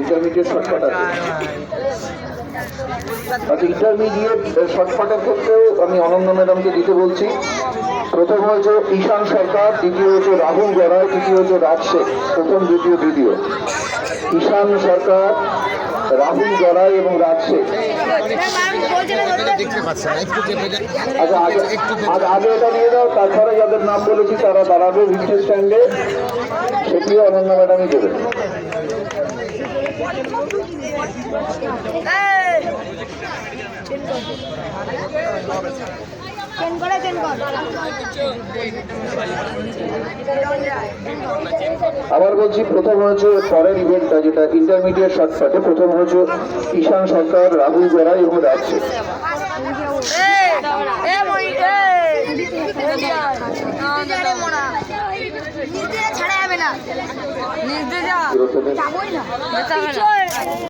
Intermediate shortcut আছে। আচ্ছা, intermediate শর্টকাটের ক্ষেত্রেও আমি অনন্য ম্যাডামকে দিতে বলছি। প্রথম হচ্ছে ঈশান সরকার, দ্বিতীয় হচ্ছে রাহুল গড়াই, তৃতীয় হচ্ছে রাজ শেখ। প্রথম, দ্বিতীয়, তৃতীয় ঈশান সরকার, রাহুল গড়াই এবং রাজ শেখ। আচ্ছা, আগে এটা নিয়ে দাও, তারপরে যাদের নাম বলেছি তারা দাঁড়াবে রিক্সা স্ট্যান্ডে, সেটিও অনন্য ম্যাডামই দেবেন। আবার বলছি, প্রথম হচ্ছে পরের ইভেন্টটা যেটা ইন্টারমিডিয়েট শর্টকাটে, প্রথম হচ্ছে ঈশান সরকার, রাহুল গড়াই এবং রাজ শেখ। ছাড়া যাবে না।